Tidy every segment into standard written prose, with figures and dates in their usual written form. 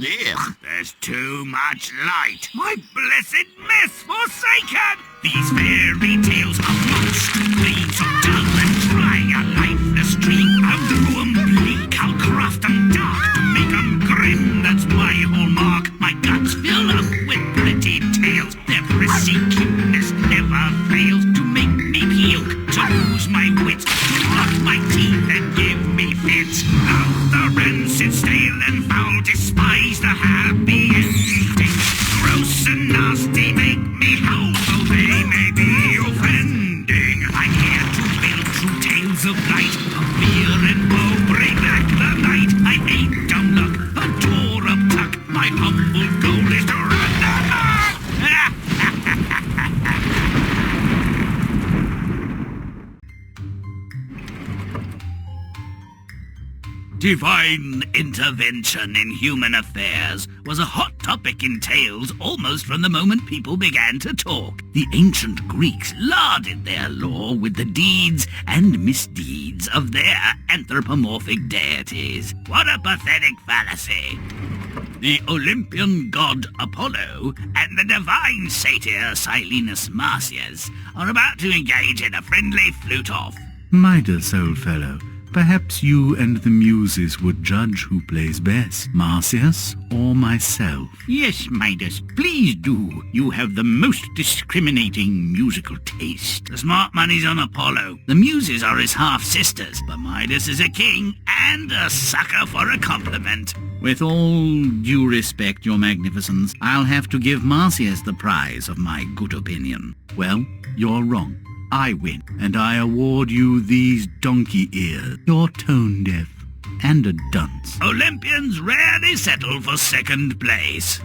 Ugh, there's too much light. My blessed mess forsaken! These fairy tales are monstrous, so dull and dry, a lifeless dream. I'll draw 'em bleak, I'll craft 'em dark, to make 'em grim, that's my hallmark. My guts fill up with pretty tales, their prissy cuteness never fails to make me puke, to lose my wits, to rot my teeth and give me fits. Now the rancid, stale and foul, despise the happy ending. Gross and nasty make me howl, though they may be offending. I'm here to build true tales of light, of fear and woe, bring back the night. I ain't dumb luck, a door up tuck, my humble goal is to run amok. Divine intervention in human affairs was a hot topic in tales almost from the moment people began to talk. The ancient Greeks larded their lore with the deeds and misdeeds of their anthropomorphic deities. What a pathetic fallacy! The Olympian god Apollo and the divine satyr Silenus Marsyas are about to engage in a friendly flute-off. Midas, old fellow, perhaps you and the muses would judge who plays best, Marsyas or myself. Yes, Midas, please do. You have the most discriminating musical taste. The smart money's on Apollo. The muses are his half-sisters, but Midas is a king and a sucker for a compliment. With all due respect, your magnificence, I'll have to give Marsyas the prize of my good opinion. Well, you're wrong. I win, and I award you these donkey ears. You're tone deaf and a dunce. Olympians rarely settle for second place.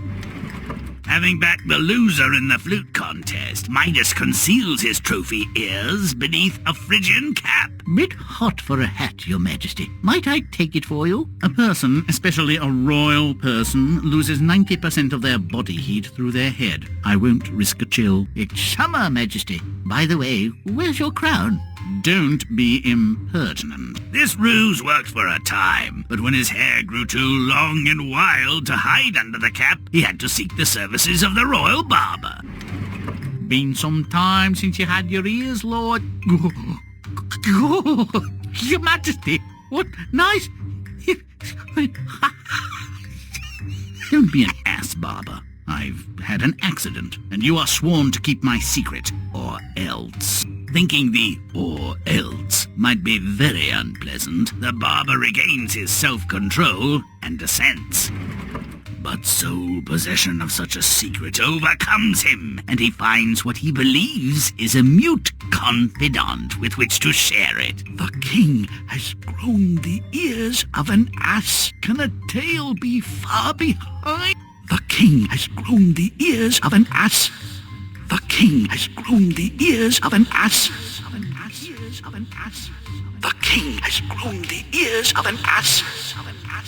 Having backed the loser in the flute contest, Midas conceals his trophy ears beneath a Phrygian cap. Bit hot for a hat, your majesty. Might I take it for you? A person, especially a royal person, loses 90% of their body heat through their head. I won't risk a chill. It's summer, majesty. By the way, where's your crown? Don't be impertinent. This ruse worked for a time, but when his hair grew too long and wild to hide under the cap, he had to seek the services of the royal barber. Been some time since you had your ears, lord. Your majesty, what nice... Don't be an ass, barber. I've had an accident, and you are sworn to keep my secret, or else. Thinking the or else might be very unpleasant, the barber regains his self-control and dissents. But sole possession of such a secret overcomes him, and he finds what he believes is a mute confidant with which to share it. The king has grown the ears of an ass. Can a tale be far behind? The king has grown the ears of an ass. The king has grown the ears of an ass. The king has grown the ears of an ass.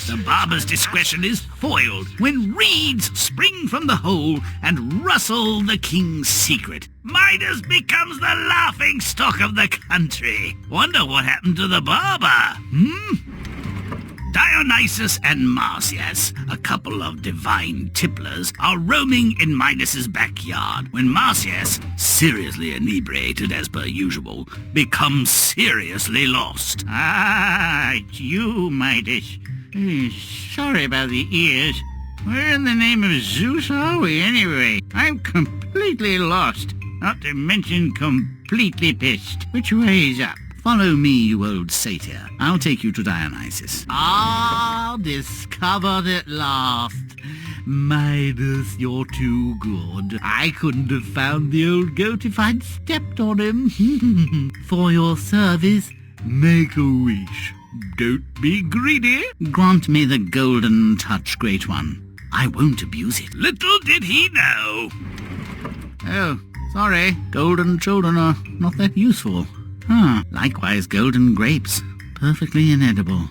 The barber's discretion is foiled when reeds spring from the hole and rustle the king's secret. Midas becomes the laughing stock of the country. Wonder what happened to the barber, Dionysus and Marsyas, a couple of divine tipplers, are roaming in Midas's backyard when Marsyas, seriously inebriated as per usual, becomes seriously lost. Ah, it's you, Midas. Sorry about the ears. Where in the name of Zeus are we, anyway? I'm completely lost, not to mention completely pissed. Which way is up? Follow me, you old satyr. I'll take you to Dionysus. Ah, discovered at last. Midas, you're too good. I couldn't have found the old goat if I'd stepped on him. For your service, make a wish. Don't be greedy. Grant me the golden touch, great one. I won't abuse it. Little did he know. Oh, sorry. Golden children are not that useful. Likewise golden grapes. Perfectly inedible.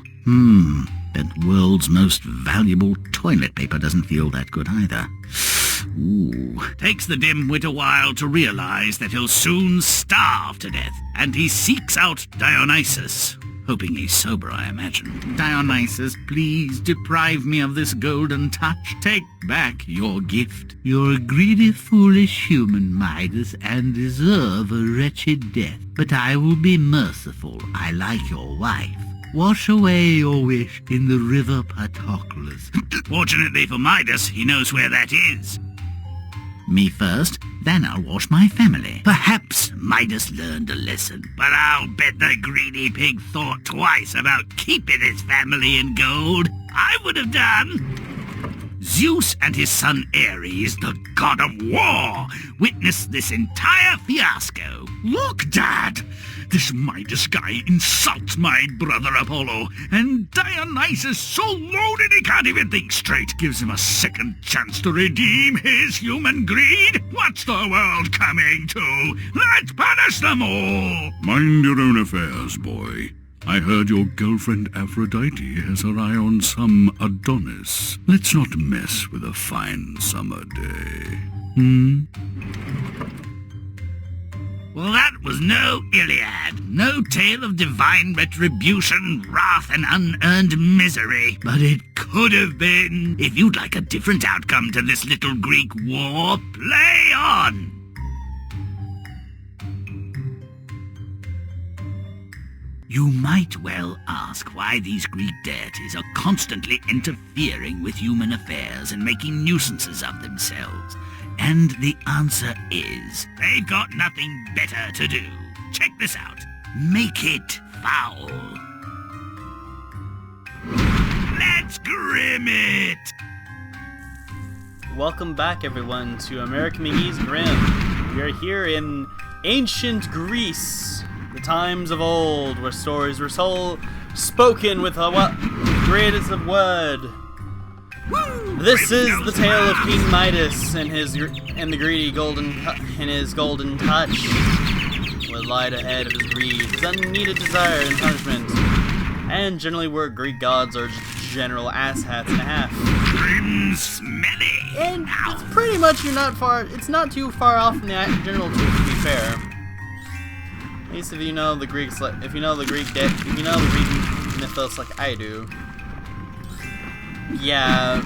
That world's most valuable toilet paper doesn't feel that good either. Ooh. Takes the dim-wit a while to realize that he'll soon starve to death, and he seeks out Dionysus, Hoping he's sober, I imagine. Dionysus, please deprive me of this golden touch. Take back your gift. You're a greedy, foolish human, Midas, and deserve a wretched death. But I will be merciful. I like your wife. Wash away your wish in the river Patroclus. Fortunately for Midas, he knows where that is. Me first, then I'll wash my family. Perhaps Midas learned a lesson. But I'll bet the greedy pig thought twice about keeping his family in gold. I would have done. Zeus and his son Ares, the god of war, witnessed this entire fiasco. Look, Dad! This Midas guy insults my brother Apollo, and Dionysus, so loaded he can't even think straight, gives him a second chance to redeem his human greed. What's the world coming to? Let's punish them all! Mind your own affairs, boy. I heard your girlfriend Aphrodite has her eye on some Adonis. Let's not mess with a fine summer day. Well, that was no Iliad. No tale of divine retribution, wrath, and unearned misery. But it could have been. If you'd like a different outcome to this little Greek war, play on! You might well ask why these Greek deities are constantly interfering with human affairs and making nuisances of themselves. And the answer is, they've got nothing better to do. Check this out. Make it foul. Let's Grimm it! Welcome back, everyone, to American McGee's Grimm. We are here in ancient Greece, the times of old, where stories were spoken with the greatest of word. This is the tale of King Midas and the greedy golden touch. What lied ahead of his greed, his unneeded desire and punishment, and generally where Greek gods are just general asshats and a half. Grimm smelly. And it's pretty much it's not too far off from the general truth, to be fair. At least if you know the Greek mythos like I do. Yeah,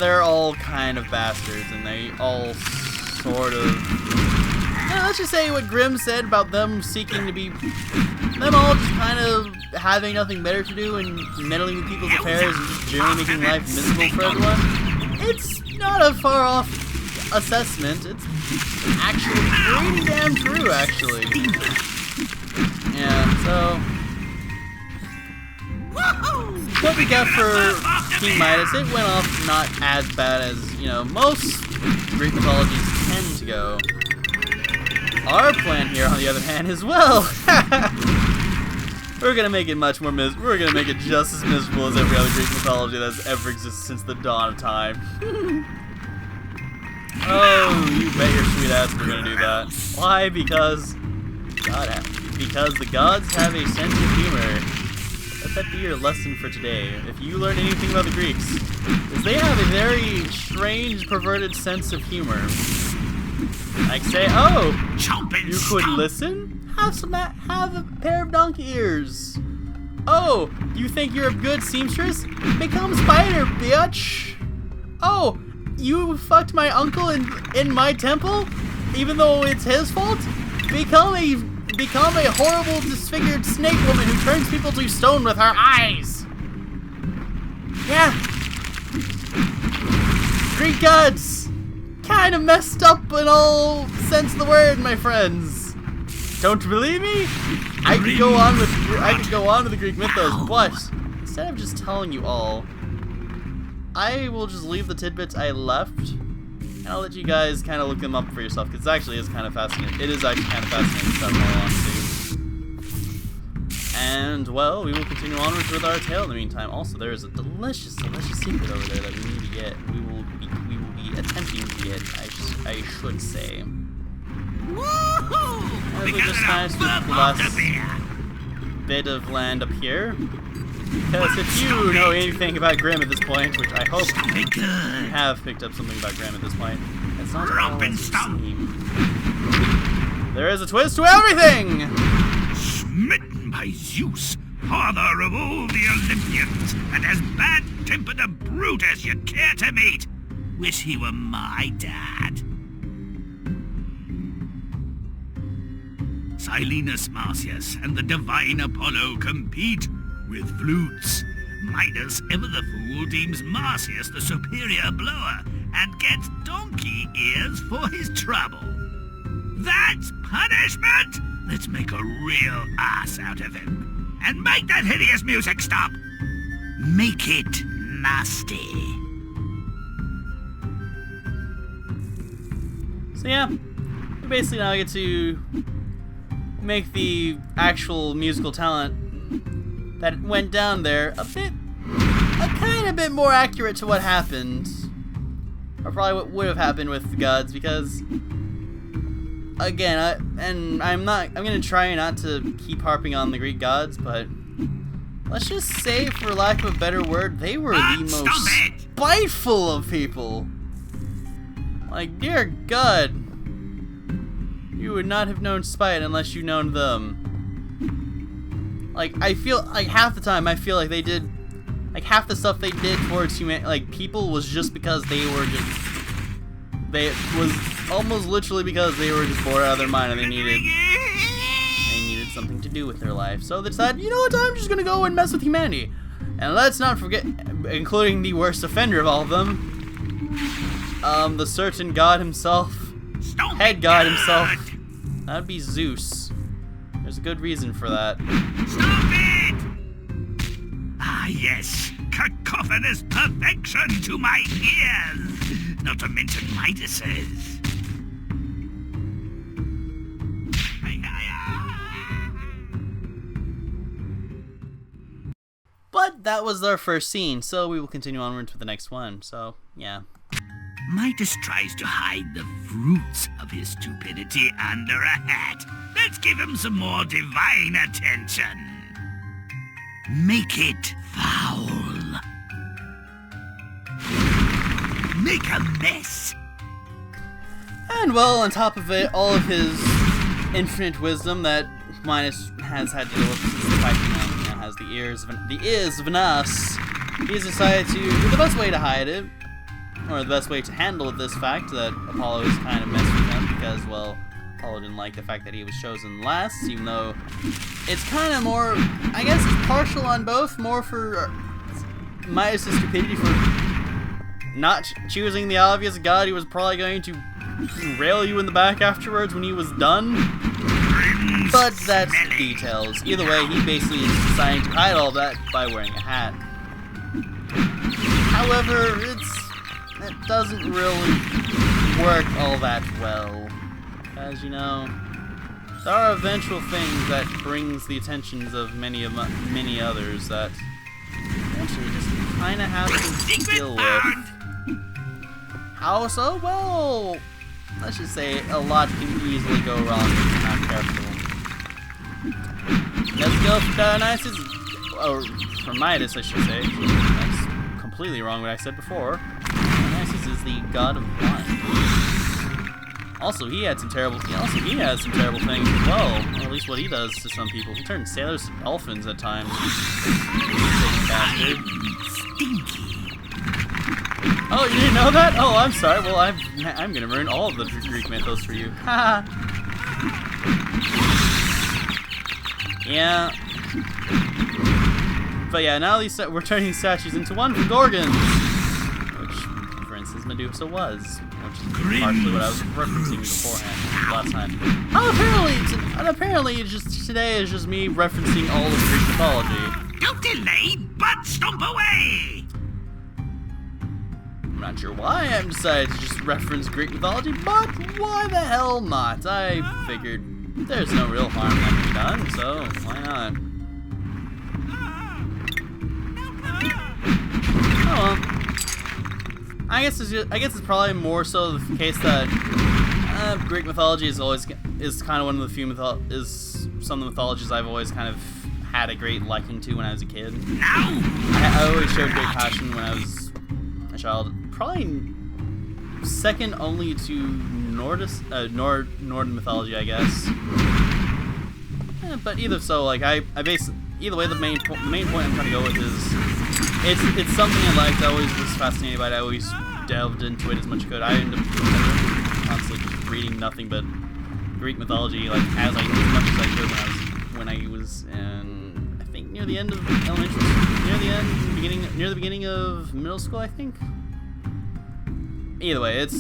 they're all kind of bastards, and they all sort of... let's just say what Grimm said about them seeking to be... them all just kind of having nothing better to do and meddling with people's affairs and just generally making life miserable for everyone. It's not a far-off assessment. It's actually pretty damn true, actually. Yeah, so... what we got for King Midas, it went off not as bad as, most Greek mythologies tend to go. Our plan here, on the other hand, is, well, we're gonna make it much more we're gonna make it just as miserable as every other Greek mythology that's ever existed since the dawn of time. Oh, you bet your sweet ass we're gonna do that. Why? Because the gods have a sense of humor. Let that be your lesson for today. If you learn anything about the Greeks, is they have a very strange, perverted sense of humor. Like say, oh, you could listen? Have a pair of donkey ears. Oh, you think you're a good seamstress? Become spider, bitch. Oh, you fucked my uncle in my temple, even though it's his fault? Become a horrible, disfigured snake woman who turns people to stone with her eyes. Yeah. Greek gods. Kind of messed up in all sense of the word, my friends. Don't you believe me? I could go on with the Greek mythos, but instead of just telling you all, I will just leave the tidbits I left, and I'll let you guys kind of look them up for yourself, because it actually is kind of fascinating. It is actually kind of fascinating stuff, in all honesty. And, well, we will continue onwards with our tale in the meantime. Also, there is a delicious, delicious secret over there that we need to get. We will be attempting to get, I should say. Woohoo! As we just kind of do the last bit of land up here. Because if you know anything about Grimm at this point, which I hope you have picked up something about Grimm at this point, it's not all as it seems. There is a twist to everything! Smitten by Zeus, father of all the Olympians, and as bad-tempered a brute as you'd care to meet. Wish he were my dad. Silenus Marcius and the divine Apollo compete with flutes. Midas, ever the fool, deems Marcius the superior blower and gets donkey ears for his trouble. That's punishment! Let's make a real ass out of him. And make that hideous music stop! Make it nasty. So yeah, we basically now get to make the actual musical talent that went down there a kind of bit more accurate to what happened, or probably what would have happened with the gods, because again, I'm gonna try not to keep harping on the Greek gods, but let's just say, for lack of a better word, they were the most spiteful of people. Like, dear God, you would not have known spite unless you known them. Like, I feel like half the time I feel like they did, like half the stuff they did towards people was just because they was almost literally because they were just bored out of their mind and they needed something to do with their life. So they decided, you know what, I'm just gonna go and mess with humanity. And let's not forget, including the worst offender of all of them, the certain god himself, head god himself. That would be Zeus. There's a good reason for that. Stop it! Ah, yes. Cacophonous perfection to my ears. Not to mention Midas's. But that was our first scene, so we will continue onward to the next one. So, yeah. Midas tries to hide the fruits of his stupidity under a hat. Let's give him some more divine attention. Make it foul. Make a mess. And well, on top of it, all of his infinite wisdom that Midas has had to deal with since the fight has the ears of an ass. He's decided to do the best way to hide it, or the best way to handle this fact that Apollo is kind of messed with him because, well, Apollo didn't like the fact that he was chosen last, even though it's kind of more, I guess it's partial on both, more for Midas' stupidity for not choosing the obvious god who was probably going to rail you in the back afterwards when he was done. But that's details. Either way, he basically is deciding to hide all that by wearing a hat. However, it doesn't really work all that well. As you know, there are eventual things that brings the attentions of many others that eventually just kind of have to deal with. How so? Well, let's just say a lot can easily go wrong if you're not careful. Let's go for Dionysus, or for Midas, I should say. That's completely wrong what I said before. Dionysus is the god of wine. Also, he had some terrible things as well. Or at least what he does to some people. He turns sailors to dolphins at times. Bastard. Stinky. Oh, you didn't know that? Oh, I'm sorry. Well, I'm gonna ruin all of the Greek mythos for you. Haha. Yeah. But yeah, now we're turning statues into one for Gorgons, which, for instance, Medusa was, which is partially what I was referencing beforehand last time. Apparently, today is just me referencing all of Greek mythology. Don't delay, but stomp away. I'm not sure why I'm decided to just reference Greek mythology, but why the hell not? I figured there's no real harm that can be done, so why not? Oh well. I guess it's probably more so the case that Greek mythology is kind of one of the few some of the mythologies I've always kind of had a great liking to when I was a kid. I always showed great passion when I was a child. Probably second only to Nordic mythology, I guess. But either so, like I basically either way the main point I'm trying to go with is it's something I liked. I always was fascinated by it. I always delved into it as much as I could. I ended up constantly just reading nothing but Greek mythology, like as much as I could when I was in, I think near the end of elementary school, near the beginning of middle school, I think. Either way, it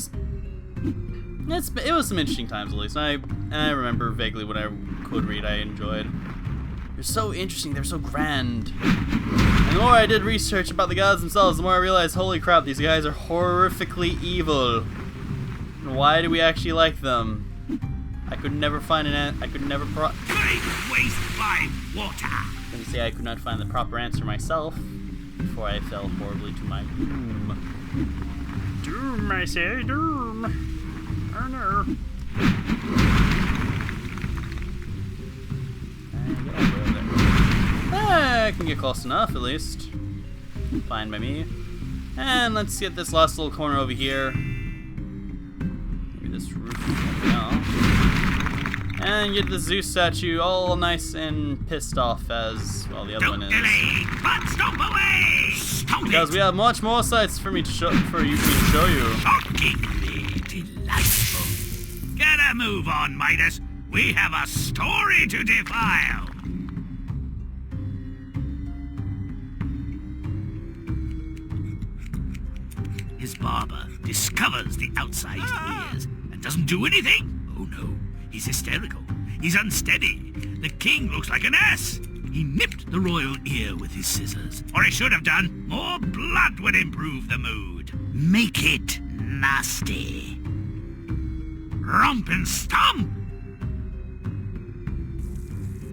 was some interesting times at least. And I remember vaguely what I could read. I enjoyed. They're so interesting. They're so grand. And the more I did research about the gods themselves, the more I realized, holy crap, these guys are horrifically evil. And why do we actually like them? I could never find an I could never Great waste by water. Let me say I could not find the proper answer myself before I fell horribly to my doom. Doom, I say, doom. Oh no. I can get close enough, at least. Fine by me. And let's get this last little corner over here. Maybe this roof. No. And get the Zeus statue all nice and pissed off as, well, the other one is. Don't delay, but stomp away! Stomp Because we have much more sights for you to show you. Shockingly delightful. Get a move on, Midas. We have a story to defile. His barber discovers the outside ears and doesn't do anything. Oh no, he's hysterical. He's unsteady. The king looks like an ass. He nipped the royal ear with his scissors. Or he should have done. More blood would improve the mood. Make it nasty. Romp and stomp.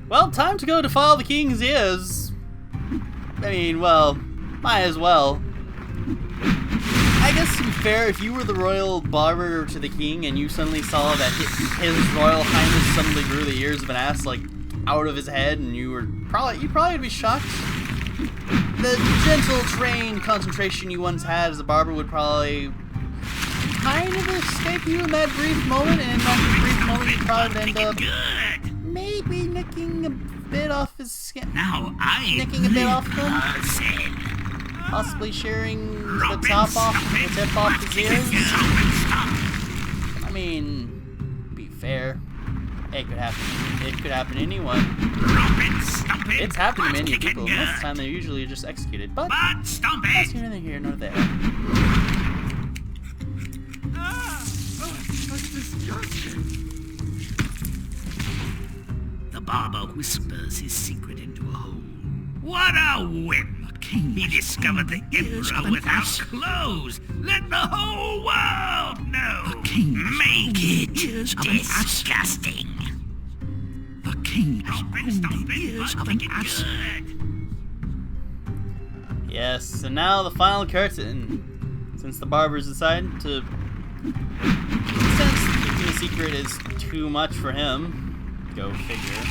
Well, time to go defile the king's ears. I mean, well, might as well. I guess to be fair, if you were the royal barber to the king and you suddenly saw that his royal highness suddenly grew the ears of an ass like out of his head, and you'd probably would be shocked. The gentle, trained concentration you once had as a barber would probably kind of escape you in that brief moment, and in that brief moment you'd probably end up maybe nicking a bit off his skin. Now Nicking a bit off him. Possibly shearing the top off, the tip off his ears. I mean, be fair, it could happen. It could happen to anyone. It's happened to many people. Most of the time, they're usually just executed. But that's neither here nor there. The barber whispers his secret into a hole. What a whim! He discovered the emperor without clothes. Let the whole world know. Make it disgusting. The king has grown the ears of an ass. Yes, and now the final curtain. Since the barbers decided to... Since keeping the secret is too much for him, go figure.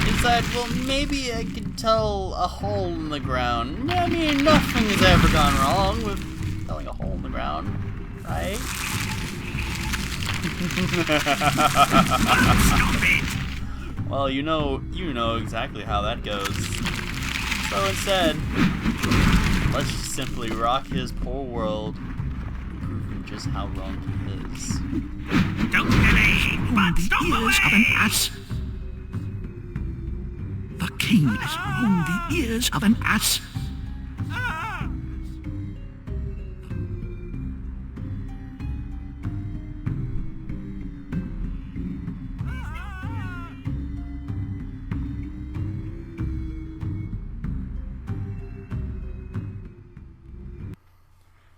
Decide, well, maybe I could tell a hole in the ground. I mean, nothing has ever gone wrong with telling a hole in the ground, right? Well, you know exactly how that goes. So instead, let's just simply rock his poor world, proving just how wrong he is. Don't delay, but The stomp ears of an ass. The king has grown the ears of an ass.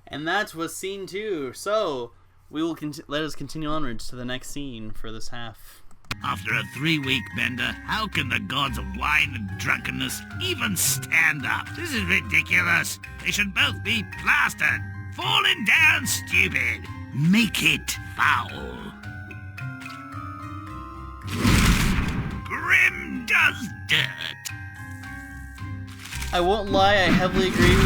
And that was scene 2. So we will let us continue onwards to the next scene for this half. After a 3-week bender, how can the gods of wine and drunkenness even stand up? This is ridiculous. They should both be plastered. Falling down stupid. Make it foul. Grimm does dirt. I won't lie, I heavily agree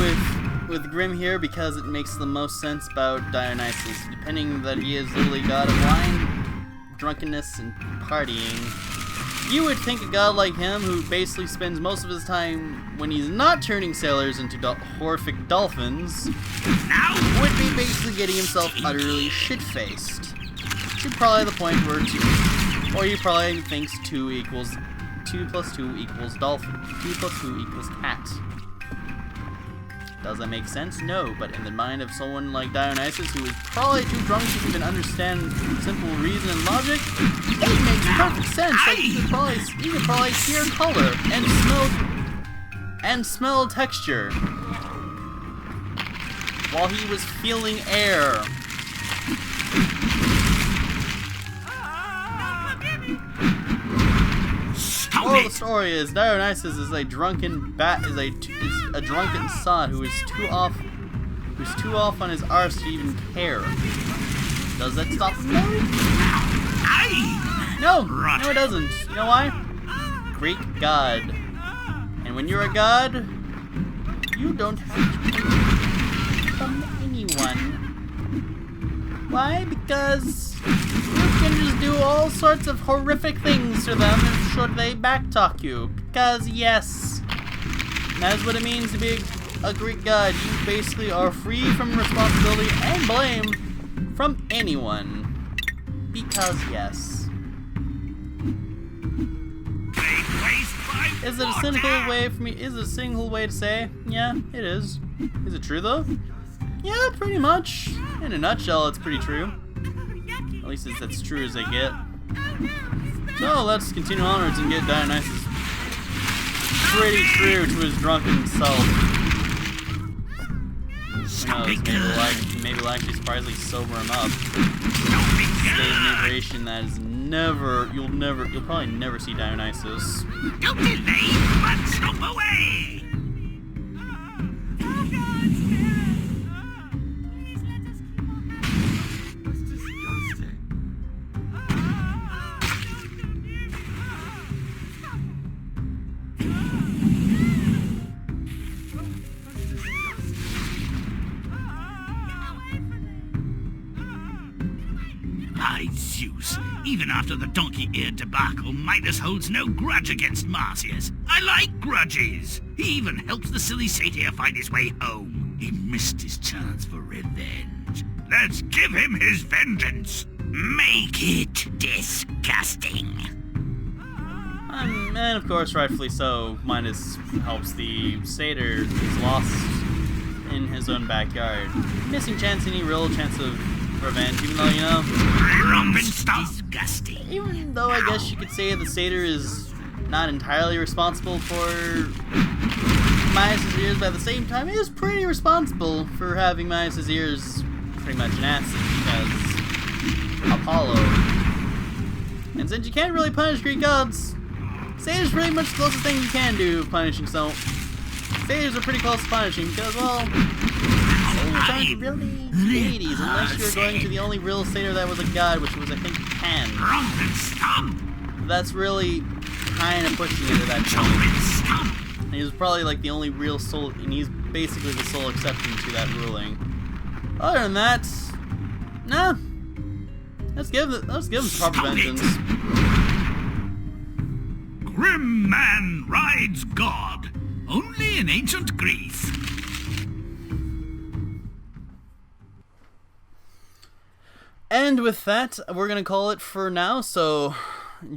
with Grimm here because it makes the most sense about Dionysus. Depending that he is literally god of wine, drunkenness, and partying, You would think a god like him, who basically spends most of his time when he's not turning sailors into horrific dolphins, would be basically getting himself utterly shit-faced. To probably the point where he probably thinks 2 plus 2 equals dolphin. 2 plus 2 equals cat. Does that make sense? No, but in the mind of someone like Dionysus, who is probably too drunk to even understand simple reason and logic, it makes perfect sense. Like you could probably hear color and smell texture while he was feeling air. Well, the story is Dionysus is a drunken sot who is too off on his arse to even care. Does that stop him? No, it doesn't. You know why? Greek god. And when you're a god, you don't have to from anyone. Why? Because you can just do all sorts of horrific things to them should they backtalk you. Because, yes, that's what it means to be a Greek god. You basically are free from responsibility and blame from anyone. Because, yes. Is it a cynical way for me? Is it a single way to say? Yeah, it is. Is it true, though? Yeah, pretty much. In a nutshell, it's pretty true. At least it's as true as they get. So let's continue onwards and get Dionysus pretty true to his drunken self. Who knows, maybe we'll actually surprisingly sober him up. State of inebriation that is you'll probably never see Dionysus. Don't delay, but stop away! By Zeus, even after the donkey-eared debacle, Midas holds no grudge against Marsyas. I like grudges. He even helps the silly satyr find his way home. He missed his chance for revenge. Let's give him his vengeance. Make it disgusting. And of course, rightfully so, Midas helps the satyr who's lost in his own backyard. Missing any real chance of revenge, even though, you know, disgusting. Even though I guess you could say the satyr is not entirely responsible for Midas' ears, but at the same time, he is pretty responsible for having Midas' ears pretty much in acid because Apollo. And since you can't really punish Greek gods, satyrs pretty much the closest thing you can do of punishing. So satyrs are pretty close to punishing because, well, satyrs aren't really deities unless you're going to the only real satyr that was a god, which was, I think, Pan. That's really kind of pushing it at that point. And he was probably like the only real soul, and he's basically the sole exception to that ruling. Other than that, nah. Let's give him proper vengeance. Grim man rides God, only in ancient Greece. And with that, we're going to call it for now, so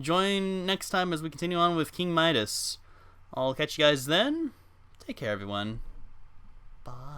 join next time as we continue on with King Midas. I'll catch you guys then. Take care, everyone. Bye.